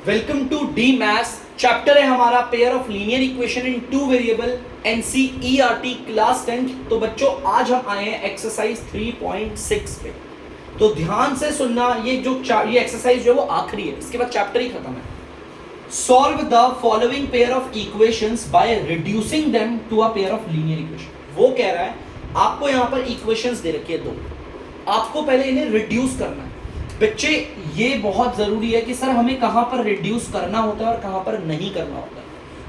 Welcome to the maths. Chapter है हमारा pair of linear equation in two variable NCERT class 10। तो बच्चों आज हम आए हैं एक्सरसाइज 3.6 पे। तो ध्यान से सुनना, ये एक्सरसाइज जो है वो आखिरी है, इसके बाद चैप्टर ही खत्म है। Solve the following pair of equations by reducing them to a pair of linear equation. वो कह रहा है आपको यहां पर इक्वेशंस दे रखी है दो, आपको पहले इन्हें रिड्यूस करना है। बच्चे ये बहुत जरूरी है कि सर हमें कहां पर रिड्यूस करना होता है और कहां पर नहीं करना होता है।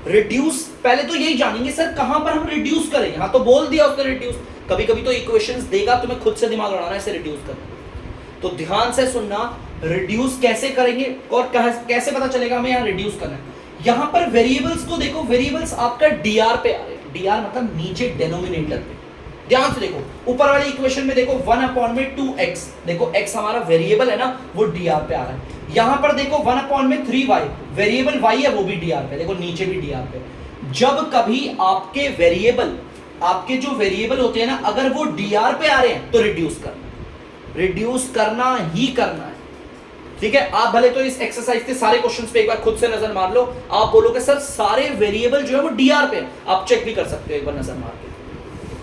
रिड्यूस पहले तो यही जानेंगे सर कहां पर हम रिड्यूस करेंगे। हाँ तो बोल दिया उसने रिड्यूस, कभी कभी तो इक्वेशंस देगा तुम्हें खुद से दिमाग लड़ाना है इसे रिड्यूस करना। तो ध्यान से सुनना, रिड्यूस कैसे करेंगे और कैसे पता चलेगा हमें यहाँ रिड्यूस करना है। यहां पर वेरिएबल्स को देखो, वेरिएबल्स आपका डीआर पे आ रहे हैं। डीआर मतलब नीचे डेनोमिनेटर पे। ध्यान से देखो, ऊपर वाली इक्वेशन में देखो 1/2x, देखो x हमारा वेरिएबल है ना, वो dr पे आ रहा है। यहां पर देखो 1/3y, वेरिएबल y है वो भी dr पे, देखो नीचे भी dr पे। जब कभी आपके वेरिएबल, आपके जो वेरिएबल होते हैं ना, अगर वो dr पे आ रहे हैं तो रिड्यूस करना ही करना है। ठीक है, आप भले तो इस एक्सरसाइज के सारे क्वेश्चंस पे एक बार खुद से नजर मार लो। आप बोलोगे सर सारे वेरिएबल जो है वो dr पे है, आप चेक भी कर सकते हो एक बार नजर मार के।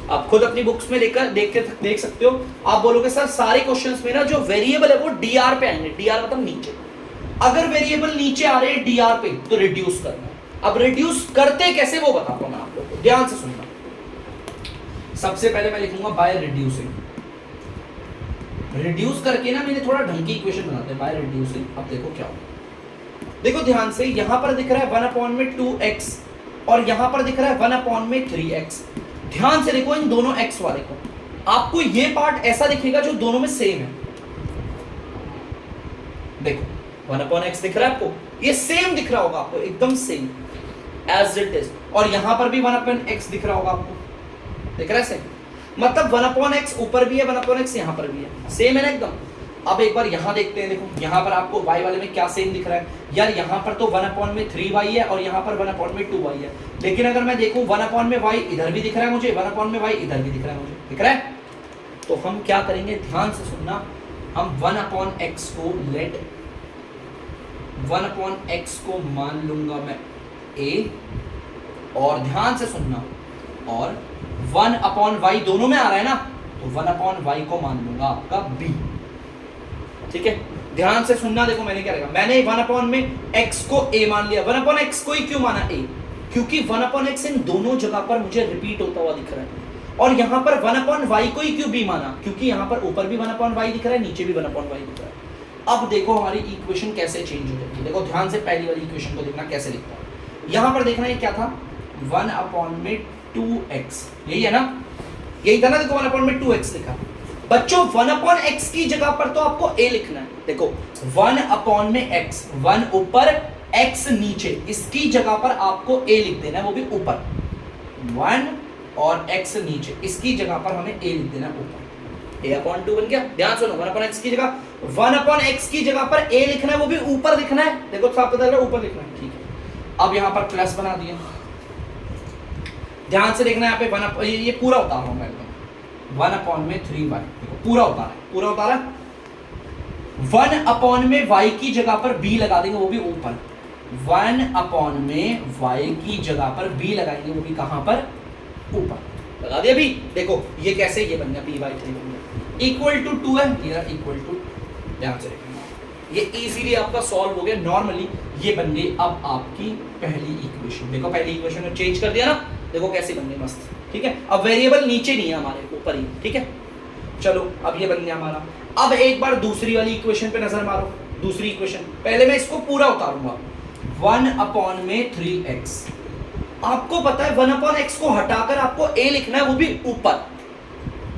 आप खुद अपनी बुक्स में लेकर देख सकते हो। आप बोलोगे सर सारे क्वेश्चंस में ना जो वेरिएबल है वो डीआर पे आएंगे, डीआर मतलब नीचे। अगर वेरिएबल नीचे आ रहे हैं डीआर पे तो रिड्यूस करना है। अब रिड्यूस करते कैसे वो बताता हूं मैं आप लोगों को, ध्यान से सुनना। सबसे पहले मैं लिखूंगा बाय रिड्यूसिंग। रिड्यूस करके ना मैंने थोड़ा ढंग की इक्वेशन बनाते हैं बाय रिड्यूसिंग। अब देखो क्या होगा, देखो ध्यान से, यहां पर दिख रहा है 1/2x और यहां पर दिख रहा है 1/3x। ध्यान से देखो इन दोनों x वाले को, आपको ये पार्ट ऐसा दिखेगा जो दोनों में सेम है। देखो 1/x दिख रहा है आपको, ये सेम दिख रहा होगा आपको, एकदम सेम एज इट इज। और यहां पर भी 1/x दिख रहा होगा आपको, दिख रहा है सेम। मतलब 1/x ऊपर भी है, 1/x यहां पर भी है, सेम है ना एकदम। अब एक बार यहां देखते हैं, देखो यहां पर आपको y वाले में क्या सेम दिख रहा है यार। यहां पर तो 1/3y है और यहां पर 1/2y है। लेकिन अगर मैं देखूं 1/y इधर भी दिख रहा है मुझे, 1/y इधर भी दिख रहा है मुझे, दिख रहा है। तो हम क्या करेंगे, ध्यान से सुनना, हम 1/x को 1/x को मान लूंगा मैं a, और ध्यान से सुनना, और 1/y दोनों में आ रहा है ना, तो 1/y को मान लूंगा आपका b। ठीक है, ध्यान से सुनना। देखो मैंने क्या लिखा, मैंने 1/x को a मान लिया। 1/x को ही क्यों माना a, क्योंकि 1/x इन दोनों जगह पर मुझे रिपीट होता हुआ दिख रहा है। और यहां पर 1/y को ही क्यों b माना, क्योंकि यहां पर ऊपर भी 1/y दिख रहा है, नीचे भी 1/y दिख रहा है। अब देखो हमारी इक्वेशन कैसे चेंज हो जाती है। देखो ध्यान से पहली वाली इक्वेशन को देखना कैसे लिखता है। यहां पर देखना ये क्या था, 1/2x, यही है ना, यही था ना। देखो 1/2x लिखा। बच्चों 1/x की जगह पर तो आपको a लिखना है। देखो 1/x, 1 ऊपर x नीचे, इसकी जगह पर आपको a लिख देना है, वो भी ऊपर। 1 और x नीचे, इसकी जगह पर हमें a लिख देना है ऊपर। a/2 बन गया। ध्यान सुनो, 1/x की जगह 1/x की जगह पर a लिखना है, वो भी ऊपर लिखना है। देखो साफ पता चल रहा है, ऊपर लिखना है। ठीक है, अब यहां पर प्लस बना दिया। ध्यान से देखना, यहाँ पे ये पूरा उतार रहा हूं मैं, 1/3y, पूरा उतारा। 1/y की जगह पर b लगा देंगे, वो भी ऊपर। 1/y की जगह पर b लगाएंगे, वो भी कहां पर, ऊपर लगा दिया b। देखो ये कैसे, ये बन गया b/3 बन गया, इक्वल टू 2 है, ये इक्वल टू। ध्यान से देखना, ये इजीली आपका सॉल्व हो गया नॉर्मली। ये बन गई अब आपकी पहली इक्वेशन। देखो पहली इक्वेशन में चेंज कर दिया ना, देखो कैसे बन गई मस्त। ठीक है, अब वेरिएबल नीचे नहीं है हमारे, ऊपर ही। ठीक है, चलो अब ये बन गया हमारा। अब एक बार दूसरी वाली इक्वेशन पे नजर मारो। दूसरी इक्वेशन, पहले मैं इसको पूरा उतारूंगा। 1/3x, आपको पता है 1/x को हटाकर आपको a लिखना है, वो भी ऊपर।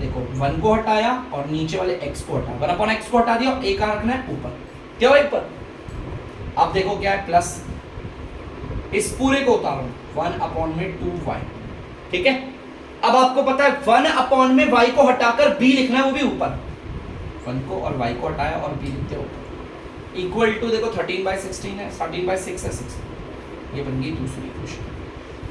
देखो 1 को हटाया और नीचे वाले x को हटाया, 1/x को हटा दिया और a का रखना है ऊपर। क्या हुआ ऊपर। अब देखो क्या है, प्लस। इस पूरे को उतारो, 1/2y। ठीक है, अब आपको पता है 1/y को हटाकर b लिखना है, वो भी ऊपर। 1 को और y को हटाया और b लिखते हो ऊपर। इक्वल टू, देखो 13/16 है, 13/6 है, 6। ये बन गई दूसरी इक्वेशन।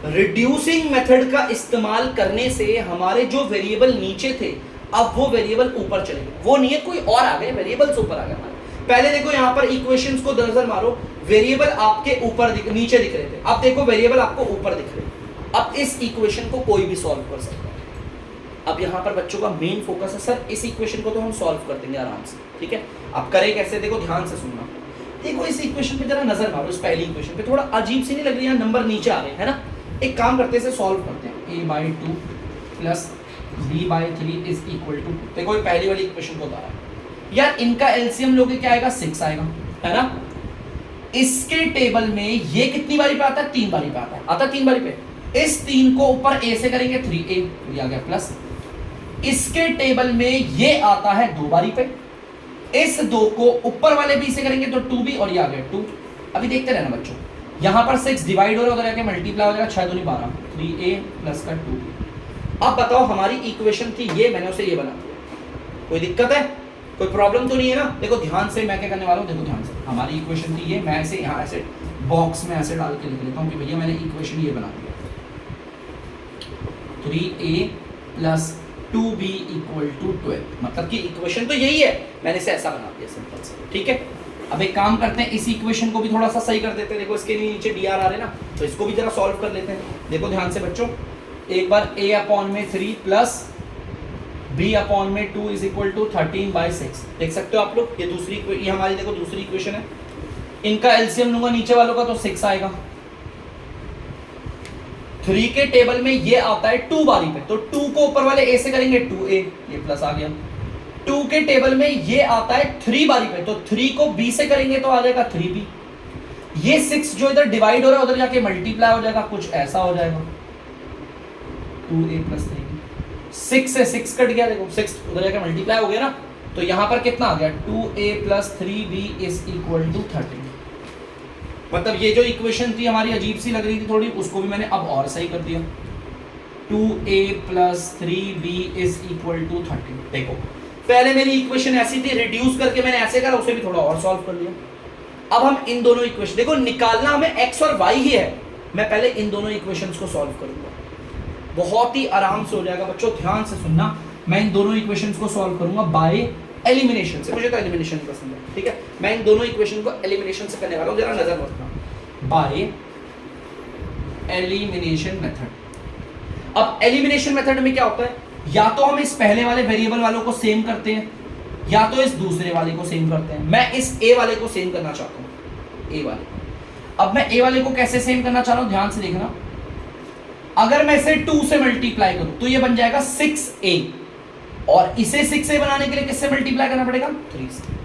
रिड्यूसिंग मेथड का इस्तेमाल करने से हमारे जो वेरिएबल नीचे थे, अब वो वेरिएबल ऊपर चले गए। वो नहीं है, कोई और आ गए, वेरिएबल्स ऊपर आ गए हमारे। पहले देखो यहाँ पर इक्वेशंस को नजर मारो, वेरिएबल आपके ऊपर नीचे दिख रहे थे, अब देखो वेरिएबल आपको ऊपर दिख रहे हैं। अब इस इक्वेशन को कोई भी सॉल्व कर सकता है। अब यहाँ पर बच्चों का मेन फोकस है सर इस इक्वेशन को तो हम सॉल्व कर देंगे आराम से, ठीक है। अब करें कैसे, देखो ध्यान से सुनना। देखो इस इक्वेशन पे जरा नजर मारो, इस पहली इक्वेशन पे थोड़ा अजीब सी नहीं लग रही है, नंबर नीचे आ रहे हैं, है ना। एक काम करते हैं, सॉल्व करते हैं। a/2 plus b/3 is equal to, देखो ये पहली वाली इक्वेशन को उतारा यार, इनका एलसीएम लोगे क्या आएगा 6 आएगा, है ना। इसके टेबल में ये कितनी बारी पे आता है, 3 बारी पे आता है 3 बारी पे। इस 3 को ऊपर a से करेंगे 3a, ये आ गया प्लस। इसके टेबल में ये आता है 2 बारी पे, इस 2 को ऊपर वाले b से करेंगे तो 2b, और ये आ गया 2। अभी देखते रहना बच्चों, यहां पर 6 डिवाइड हो रहा है, उधर आके मल्टीप्लाई हो जाएगा, 6 दूनी 12, 3a प्लस का 2b। अब बताओ हमारी इक्वेशन थी ये, मैंने उसे ये बना दिया, कोई दिक्कत है, कोई प्रॉब्लम तो नहीं है ना। देखो ध्यान से मैं क्या करने वाला हूँ, देखो ध्यान से, हमारी इक्वेशन थी ये, मैं ऐसे यहाँ ऐसे बॉक्स में ऐसे डाल के लिख लेता हूँ कि भैया मैंने इक्वेशन ये बना दिया, 3a plus 2b equal to 12, मतलब कि इक्वेशन तो यही है, मैंने इसे ऐसा बना दिया सिंपल से, ठीक है। अब एक काम करते हैं, इस इक्वेशन को भी थोड़ा सा सही कर देते हैं। देखो इसके लिए नीचे dr आ रहे हैं ना, तो इसको भी जरा सॉल्व कर लेते हैं। देखो ध्यान से बच्चों, एक बार a अपॉन में 3 प्लस b अपॉन में 2 इज इक्वल टू 13/6, देख सकते हो आप लोग। ये दूसरी, ये हमारी देखो दूसरी इक्वेशन है। इनका एलसीएम लूंगा नीचे वालों का तो 6 आएगा। 3 के टेबल में ये आता है 2 बारी पे, तो 2 को ऊपर वाले a से करेंगे 2a, ये प्लस आ गया। 2 के टेबल में ये आता है 3 बारी पे, तो 3 को b से करेंगे तो आ जाएगा 3b। ये 6 जो इधर डिवाइड हो रहा है उधर जाके मल्टीप्लाई हो जाएगा, कुछ ऐसा हो जाएगा 2a प्लस 3b। 6 से 6 कट गया, देखो 6 उधर जाके मल्टीप्लाई हो गया ना, तो यहां पर कितना आ गया 2a plus 3b is equal to 13। मतलब ये जो इक्वेशन थी हमारी अजीब सी लग रही थी थोड़ी, उसको भी मैंने अब और सही कर दिया। 2a plus 3b is equal to 13। देखो पहले मेरी इक्वेशन ऐसी थी, रिड्यूस करके मैंने ऐसे करा, उसे भी थोड़ा और सॉल्व कर लिया। अब हम इन दोनों इक्वेशन, देखो निकालना हमें x और y ही है, मैं पहले इन दोनों इक्वेशंस को सॉल्व करूंगा, बहुत ही आराम से हो जाएगा बच्चों। ध्यान से सुनना, मैं इन दोनों इक्वेशंस को सॉल्व करूंगा बाय एलिमिनेशन से, मुझे तो एलिमिनेशन पसंद है, ठीक है। मैं इन दोनों इक्वेशन को एलिमिनेशन से करने वाला हूं, जरा नजर रखना, बाय एलिमिनेशन मेथड। अब एलिमिनेशन मेथड में क्या होता है, या तो हम इस पहले वाले वेरिएबल वालों को सेम करते हैं, या तो इस दूसरे वाले को सेम करते हैं। मैं इस a वाले को सेम करना चाहता हूं, a वाले। अब मैं a वाले को कैसे सेम करना चाह रहा हूं, ध्यान से देखना। अगर मैं इसे 2 से मल्टीप्लाई करूं तो ये बन जाएगा 6a, और इसे 6a बनाने के लिए किससे मल्टीप्लाई करना पड़ेगा, 3 से।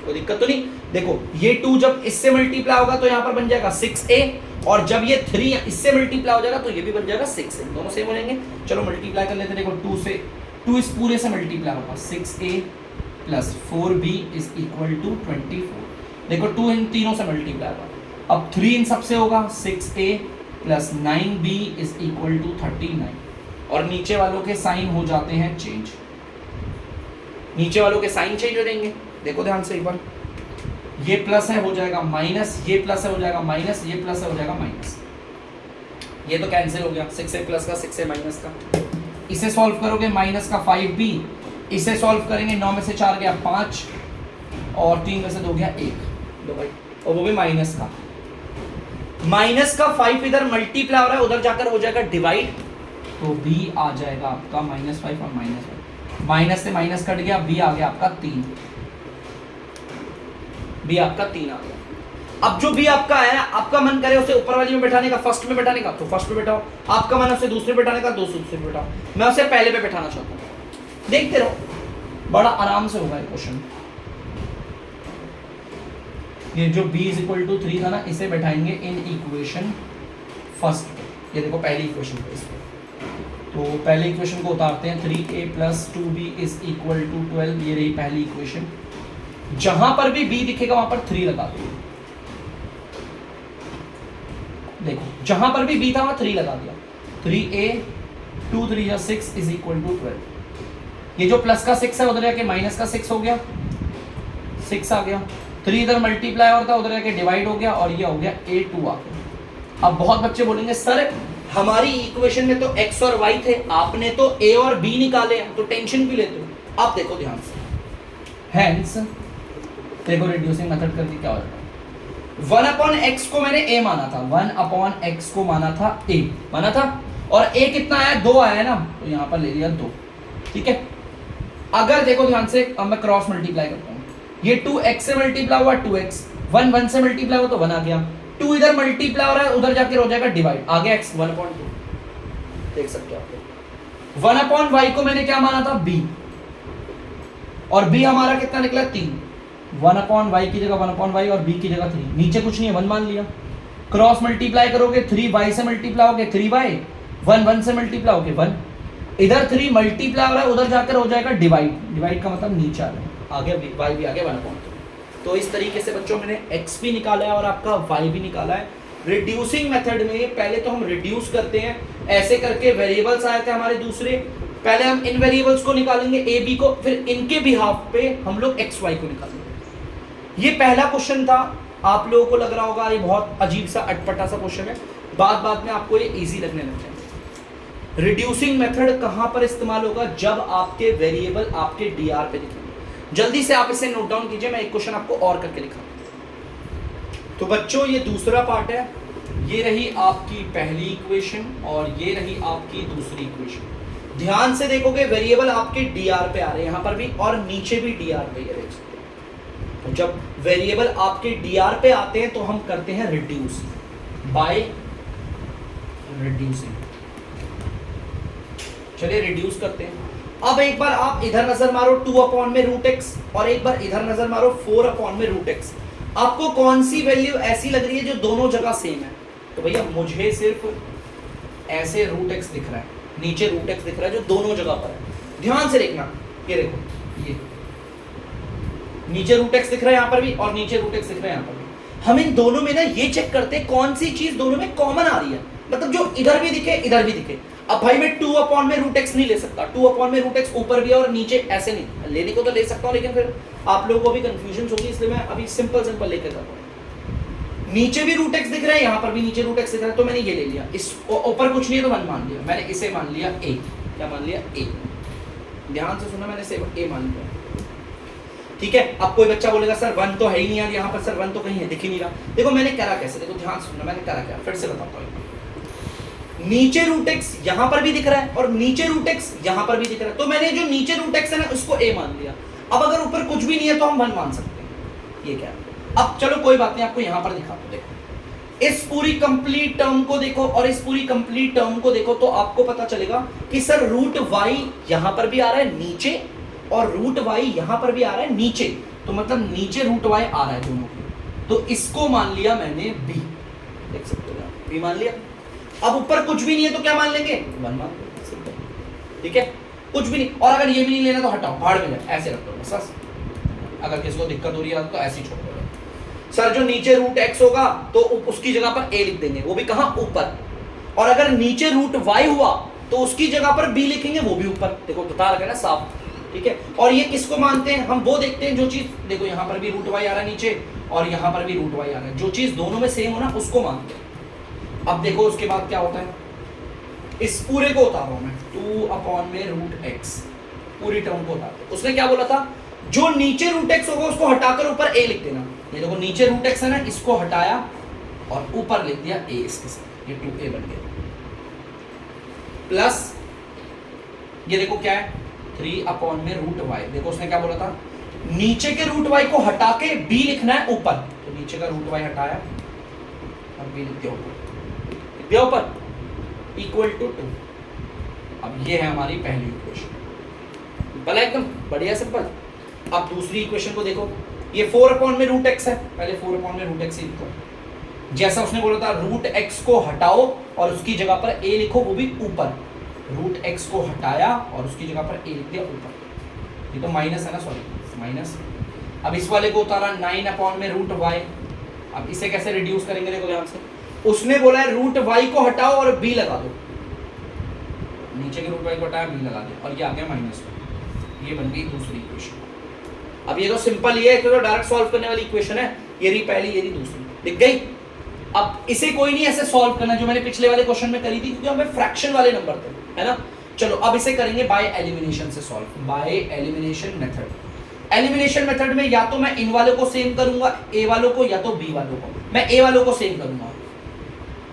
कोई दिक्कत तो नहीं। देखो ये 2 जब इससे मल्टीप्लाई होगा तो यहां पर बन जाएगा 6a, और जब ये 3 इससे मल्टीप्लाई हो जाएगा तो ये भी बन जाएगा 6a, दोनों सेम हो जाएंगे। चलो मल्टीप्लाई कर लेते हैं। देखो 2 से 2 इस पूरे से मल्टीप्लाई होगा, 6a plus 4b is equal to 24। देखो 2 इन तीनों से मल्टीप्लाई होगा, अब 3 इन सबसे होगा, 6a plus 9b is equal to 39, और नीचे वालों के साइन हो जाते हैं चेंज, नीचे वालों के साइन चेंज हो जाएंगे। देखो ध्यान से एक बार, ये प्लस है हो जाएगा माइनस, ये प्लस है हो जाएगा माइनस, ये प्लस है हो जाएगा माइनस, ये तो कैंसिल हो गया, 6a प्लस का 6a माइनस का। इसे सॉल्व करोगे माइनस का 5b, इसे सॉल्व करेंगे 9 में से 4 गया 5, और 3 में से 2 गया 1, दो भाई, और वो भी माइनस का। माइनस का 5 इधर मल्टीप्लाई हो रहा है, उधर जाकर हो जाएगा डिवाइड, तो b आ जाएगा आपका -5 और -5, माइनस से माइनस कट गया, b आ गया आपका 3, b आपका 3 आ गया। अब जो b आपका आया, आपका मन करे उसे ऊपर वाली में बैठाने का, फर्स्ट में बैठाने का तो फर्स्ट में बैठाओ, आपका मन उसे दूसरे बैठाने का दूसरे में बैठाओ, मैं उसे पहले पे बैठाना चाहता हूँ। देखते रहो, बड़ा आराम से होगा ये क्वेश्चन। ये जो b इज इक्वल टू 3 था ना, इसे बैठाएंगे इन इक्वेशन फर्स्ट पे, ये देखो पहली इक्वेशन पे, इसको तो पहले इक्वेशन को उतारते हैं, 3a plus 2b is equal to 12, ये रही पहली इक्वेशन। जहां पर भी b दिखेगा वहां पर 3 लगा दो, देखो जहां पर भी b था वहां 3 लगा दिया, 3a 2 3 या 6 इज इक्वल टू 12। ये जो प्लस का 6 है उधर जाके माइनस का 6 हो गया, 6 आ गया, 3 इधर मल्टीप्लाई होता है उधर जाके डिवाइड हो गया, और ये हो गया a2 आ गया। अब बहुत बच्चे बोलेंगे सर हमारी इक्वेशन में तो x और y थे, आपने तो a और b निकाले, तो टेंशन क्यों लेते हो। अब देखो ध्यान से, हेंस देखो रिड्यूसिंग मेथड कर दी, क्या हो जाएगा 1 अपॉन एक्स को मैंने a माना था, 1 अपॉन एक्स को माना था a, माना था, और a कितना आया 2 आया ना, तो यहां पर ले लिया 2, ठीक है। अगर देखो ध्यान से, अब मैं क्रॉस मल्टीप्लाई करता हूं, ये 2x से मल्टीप्लाई हुआ 2x, 1 से मल्टीप्लाई हुआ तो 1 आ गया, 2 इधर मल्टीप्लाई हो रहा है, उधर जाके हो जाएगा डिवाइड, आ गया x 1/2, देख सकते हो आप। 1 अपॉन वाई को मैंने क्या माना था b, और b हमारा कितना निकला 3, 1 अपॉन वाई की जगह 1 अपॉन वाई और b की जगह 3, नीचे कुछ नहीं है 1 मान लिया, क्रॉस मल्टीप्लाई करोगे 3y से मल्टीप्लाई होगे 3y, 1 से मल्टीप्लाई होगे 1, इधर 3 मल्टीप्लाई हो रहा है, उधर जाकर हो जाएगा डिवाइड, डिवाइड का मतलब नीचे आ रहा है, आगे y भी आ गया 1 अपॉन 2। तो इस तरीके से बच्चों मैंने x भी निकाला है और आपका y भी निकाला है। रिड्यूसिंग मेथड में पहले तो हम रिड्यूस करते हैं, ऐसे करके वेरिएबल्स आए थे हमारे दूसरे, पहले हम इन वेरिएबल्स को निकालेंगे a b को, फिर इनके बिहाफ पे हम लोग x y को निकालेंगे। ये पहला क्वेश्चन था, आप लोगों को लग रहा होगा ये बहुत अजीब सा अटपटा सा क्वेश्चन है, बाद में आपको ये इजी लगने लग जाएगा। रिड्यूसिंग मेथड कहां पर इस्तेमाल होगा, जब आपके वेरिएबल आपके डीआर पे दिखेंगे। जल्दी से आप इसे नोट डाउन कीजिए, मैं एक क्वेश्चन आपको और करके दिखाऊंगा। तो बच्चों ये दूसरा पार्ट है, ये रही आपकी पहली इक्वेशन और ये रही आपकी दूसरी इक्वेशन। ध्यान से देखोगे वेरिएबल आपके डीआर पे आ रहे हैं, यहां पर भी और नीचे भी डीआर पे है। तो जब वेरिएबल आपके डीआर पे आते हैं तो हम करते हैं रिड्यूस बाय रिड्यूसिंग। चलिए रिड्यूस करते हैं। अब एक बार आप इधर नजर मारो 2 अपॉन में रूट एक्स, और एक बार इधर नजर मारो 4 अपॉन में रूट एक्स। आपको कौन सी वैल्यू ऐसी लग रही है जो दोनों जगह सेम है? तो भैया मुझे सिर्फ ऐसे रूट एक्स दिख रहा है, नीचे रूट एक्स दिख रहा है जो दोनों जगह पर है। ध्यान से देखना, ये देखो, ये नीचे रूट एक्स दिख रहा है यहाँ पर भी और नीचे रूट एक्स दिख रहा है यहाँ पर भी। हम इन दोनों में ना ये चेक करते हैं कौन सी चीज दोनों में कॉमन आ रही है, मतलब जो इधर भी दिखे इधर भी दिखे। अब भाई मैं 2 अपॉन में रूट एक्स नहीं ले सकता, 2 अपॉन में रूट एक्स ऊपर भी है और नीचे ऐसे नहीं, लेने को तो ले सकता हूँ लेकिन फिर आप लोगों को भी कंफ्यूजन होगी, इसलिए मैं अभी सिंपल लेकर जाता हूँ। नीचे भी रूट एक्स दिख रहा है, यहाँ पर भी नीचे रूट एक्स दिख रहा है, तो मैंने ये ले लिया। इस ऊपर कुछ नहीं है तो 1 मान लिया, मैंने इसे मान लिया a। क्या मान लिया? a। ध्यान से सुना, मैंने इसे a मान लिया, ठीक है। अब कोई बच्चा बोलेगा सर 1 तो है ही नहीं यार, यहाँ पर सर 1 तो कहीं है, दिख ही नहीं रहा। देखो मैंने करा कैसे, देखो ध्यान से सुनना, मैंने करा क्या, फिर से बताता हूँ। नीचे रूट एक्स यहाँ पर भी दिख रहा है और नीचे रूट एक्स यहाँ पर भी दिख रहा है, तो मैंने जो नीचे रूट एक्स है ना उसको a मान लिया। अब अगर ऊपर कुछ भी नहीं है तो हम 1 मान सकते हैं, ये क्या है। अब चलो कोई बात नहीं, आपको यहाँ पर दिखाता हूँ। देखो इस पूरी कंप्लीट टर्म को देखो और इस पूरी कंप्लीट टर्म को देखो, तो आपको पता चलेगा कि सर रूट y यहाँ पर भी आ रहा है नीचे और रूट y यहाँ पर भी आ रहा है नीचे, तो मतलब नीचे रूट y आ रहा है दोनों को, तो इसको मान लिया मैंने b। देख सकते हो आप, b मान लिया। अब ऊपर कुछ भी नहीं है तो क्या मान लेंगे? 1 मान लेंगे, ठीक है। कुछ भी नहीं, और अगर ये भी नहीं लेना तो हटाओ, भाड़ में जाए, ऐसे रख दो बस। अगर किसी को दिक्कत हो रही है तो ऐसे ही छोड़ दो। सर जो नीचे रूट x होगा तो उसकी जगह पर a लिख देंगे, वो भी कहाँ? ऊपर। और अगर नीचे रूट y हुआ तो उसकी जगह पर b लिखेंगे, वो भी ऊपर। देखो बता रखा है ना साफ, ठीक है। और ये किसको मानते हैं? हम वो देखते हैं जो चीज, देखो यहाँ पर भी रूट y आ रहा है नीचे और यहाँ पर भी रूट y आ रहा है, जो चीज दोनों में सेम हो ना उसको मानते हैं। अब देखो उसके बाद क्या होता है, इस पूरे को उतार रहा हूं मैं, 2 अपॉन में रूट एक्स, पूरी टर्म को उतार। उसने क्या बोला था? जो नीचे रूट एक्स होगा उसको हटाकर ऊपर a लिख देना। ये देखो नीचे रूट एक्स है ना, इसको हटाया और ऊपर लिख दिया a इसके साथ, ये 2a बन गया। प्लस ये देखो क्या है, 3 अपॉन में रूट y। देखो उसने क्या बोला था? नीचे के रूट y को हटा के b लिखना है ऊपर, तो नीचे का रूट y हटाया और b लिख दिया ऊपर, ऊपर इक्वल टू 2। अब ये है हमारी पहली इक्वेशन, भला एकदम बढ़िया सिंपल। अब दूसरी इक्वेशन को देखो, ये 4 अपॉन में रूट एक्स है, पहले 4 अपॉन में रूट एक्स ही लिखो, जैसा उसने बोला था रूट एक्स को हटाओ और उसकी जगह पर a लिखो, वो भी ऊपर। रूट एक्स को हटाया और उसकी जगह पर a लिख दिया ऊपर। ये तो माइनस है ना, सॉरी माइनस। अब इस वाले को उतारा 9 अपॉन में रूट y। अब इसे कैसे रिड्यूस करेंगे? देखो ध्यान से, उसने बोला है रूट y को हटाओ और b लगा दो, नीचे के रूट y को हटाया, b लगा दो, और ये आ गया -1। ये बन गई दूसरी इक्वेशन। अब ये तो सिंपल ही है, तो डायरेक्ट सॉल्व करने वाली इक्वेशन है, ये रही पहली, ये रही दूसरी, दिख गई। अब इसे कोई नहीं ऐसे सॉल्व करना जो मैंने पिछले वाले क्वेश्चन में करी थी, क्योंकि हमें फ्रैक्शन वाले नंबर थे, है ना। चलो अब इसे करेंगे बाय एलिमिनेशन से solve, by elimination method. Elimination method में या तो मैं इन वालों को सेम करूंगा ए वालों को, या तो बी वालों को। मैं ए वालों को सेम करूंगा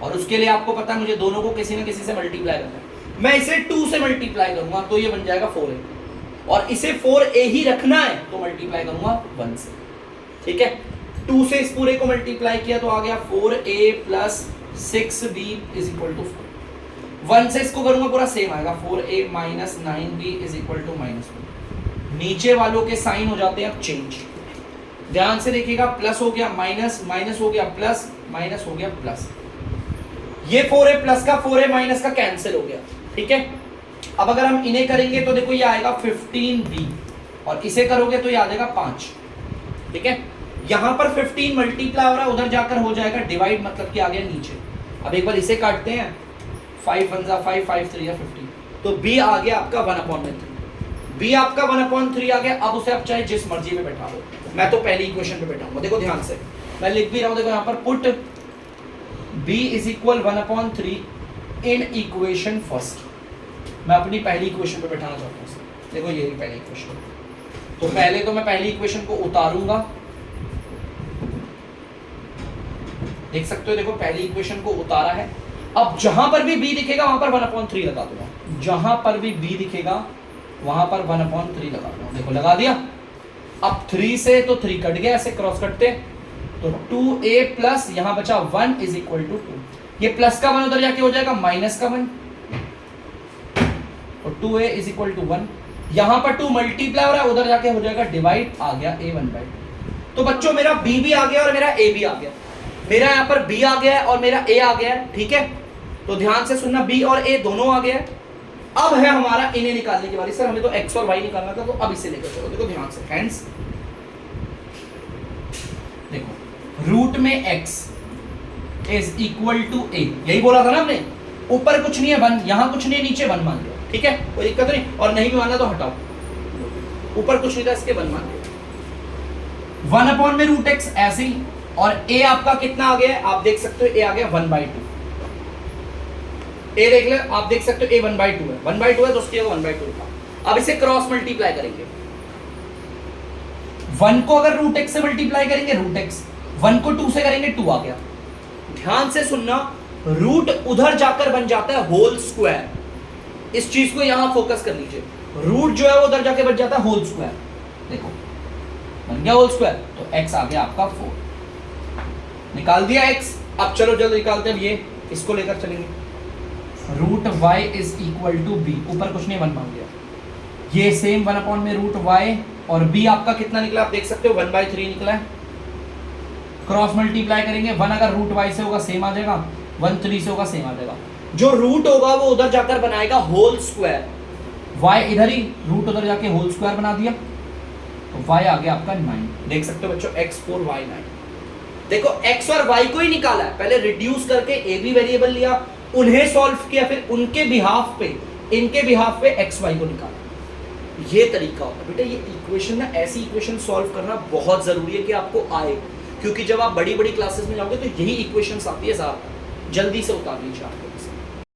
और उसके लिए आपको पता है मुझे दोनों को किसी ना किसी से मल्टीप्लाई करना है। मैं इसे 2 से मल्टीप्लाई करूंगा तो ये बन जाएगा 4a, और इसे 4a ही रखना है तो मल्टीप्लाई करूंगा 1 से। ठीक है, 2 से इस पूरे को मल्टीप्लाई किया तो आ गया 4a plus 6b is equal to 4। 1 से इसको करूंगा पूरा सेम आएगा, 4a minus 9b is equal to -1। नीचे वालों के साइन हो जाते हैं अब चेंज, ध्यान से देखिएगा, प्लस हो गया माइनस, माइनस हो गया प्लस, माइनस हो गया प्लस। ये 4a प्लस का 4a माइनस का कैंसिल हो गया। ठीक है, अब अगर हम इन्हें करेंगे तो देखो ये आएगा 15b, और इसे करोगे तो ये आ जाएगा 5। ठीक है, यहां पर 15 मल्टीप्लाई हो रहा है, उधर जाकर हो जाएगा डिवाइड, मतलब कि आ गया नीचे। अब एक बार इसे काटते हैं, 5 1 5 5 3 15, तो b आ गया आपका 1/3। b आपका 1/3 आ गया। अब उसे आप चाहे जिस मर्जी में बैठा लो, मैं तो पहली इक्वेशन पे बैठाऊंगा। देखो ध्यान से मैं लिख भी रहा हूं, देखो यहां पर put b is equal 1/3 in equation first. मैं अपनी पहली इक्वेशन पे बैठाना चाहता हूँ। देखो ये पहली इक्वेशन, तो पहले तो मैं पहली इक्वेशन को उतारूंगा, देख सकते हो, देखो पहली इक्वेशन को उतारा है। अब जहां पर भी b दिखेगा वहां पर 1/3 लगा दूंगा, जहां पर भी b दिखेगा वहां पर 1/3 लगा दूंगा। देखो लगा दिया। अब 3 से तो 3 कट गया, ऐसे क्रॉस कटते, तो 2a प्लस यहां बचा 1 इज इक्वल टू 2। ये प्लस का 1 उधर जाके हो जाएगा माइनस का 1, और 2a इज इक्वल टू 1। यहां पर 2 मल्टीप्लाई हो रहा है, उधर जाके हो जाएगा डिवाइड, आ गया a 1/2। तो बच्चों मेरा b भी आ गया और मेरा a भी आ गया। मेरा यहाँ पर b आ गया है और मेरा a आ गया है। ठीक है, तो ध्यान से सुनना, b और a दोनों आ गया है। अब है हमारा इन्हें निकालने की बारी। सर हमें तो x और y निकालना था, तो अब इसे लेकर चलो। देखो ध्यान से, हैंड्स देखो, रूट में x is equal to a, यही बोला था ना हमने। ऊपर कुछ नहीं है 1, यहां कुछ नहीं है, नीचे 1 मान लो। ठीक है, कोई दिक्कत नहीं, और नहीं भी मानना तो हटाओ, ऊपर कुछ नहीं था इसके 1 मान लो। 1 अपॉन में रूट x ऐसे ही, और a आपका कितना आ गया है आप देख सकते हो, a आ गया 1/2। a देख ले, आप देख सकते हो a 1/2 है, 1/2 है तो उसकी 1/2 था। अब इसे क्रॉस मल्टीप्लाई करेंगे, 1 को अगर रूट x से मल्टीप्लाई करेंगे रूट x, 1 को 2 से करेंगे 2 आ गया। ध्यान से सुनना, रूट उधर जाकर बन जाता है होल स्क्वायर। इस चीज को यहां फोकस कर लीजिए, रूट जो है वो उधर जाके बन जाता है होल स्क्वायर। देखो बन गया होल स्क्वायर, तो x आ गया आपका 4। निकाल दिया x। अब चलो जल्द निकालते हैं, ये इसको लेकर चलेंगे। Root y is equal to b, ऊपर कुछ नहीं 1 मान लिया, ये सेम 1 अपॉन में रूट y, और b आपका कितना निकला आप देख सकते हो 1/3 निकला है। क्रॉस मल्टीप्लाई करेंगे, 1 अगर रूट y से होगा सेम आ जाएगा, 1 3 से होगा सेम आ जाएगा। जो रूट होगा वो उधर जाकर बनाएगा होल स्क्वायर, y इधर ही, रूट उधर जाके होल स्क्वायर बना दिया, तो y आ गया आपका 9। देख सकते हो बच्चों, x 4 y 9। देखो x और y को ही निकाला है, पहले रिड्यूस करके a b वेरिएबल लिया, उन्हें सॉल्व किया, फिर उनके बिहाफ पे, इनके बिहाफ पे x y को निकाला। ये तरीका होता है बेटा। ये इक्वेशन ना, ऐसी इक्वेशन सॉल्व करना बहुत जरूरी है कि आपको आए, क्योंकि जब आप बड़ी बड़ी क्लासेस में जाओगे तो यही इक्वेशंस आती है साहब, जल्दी से उतार लीजिए आप।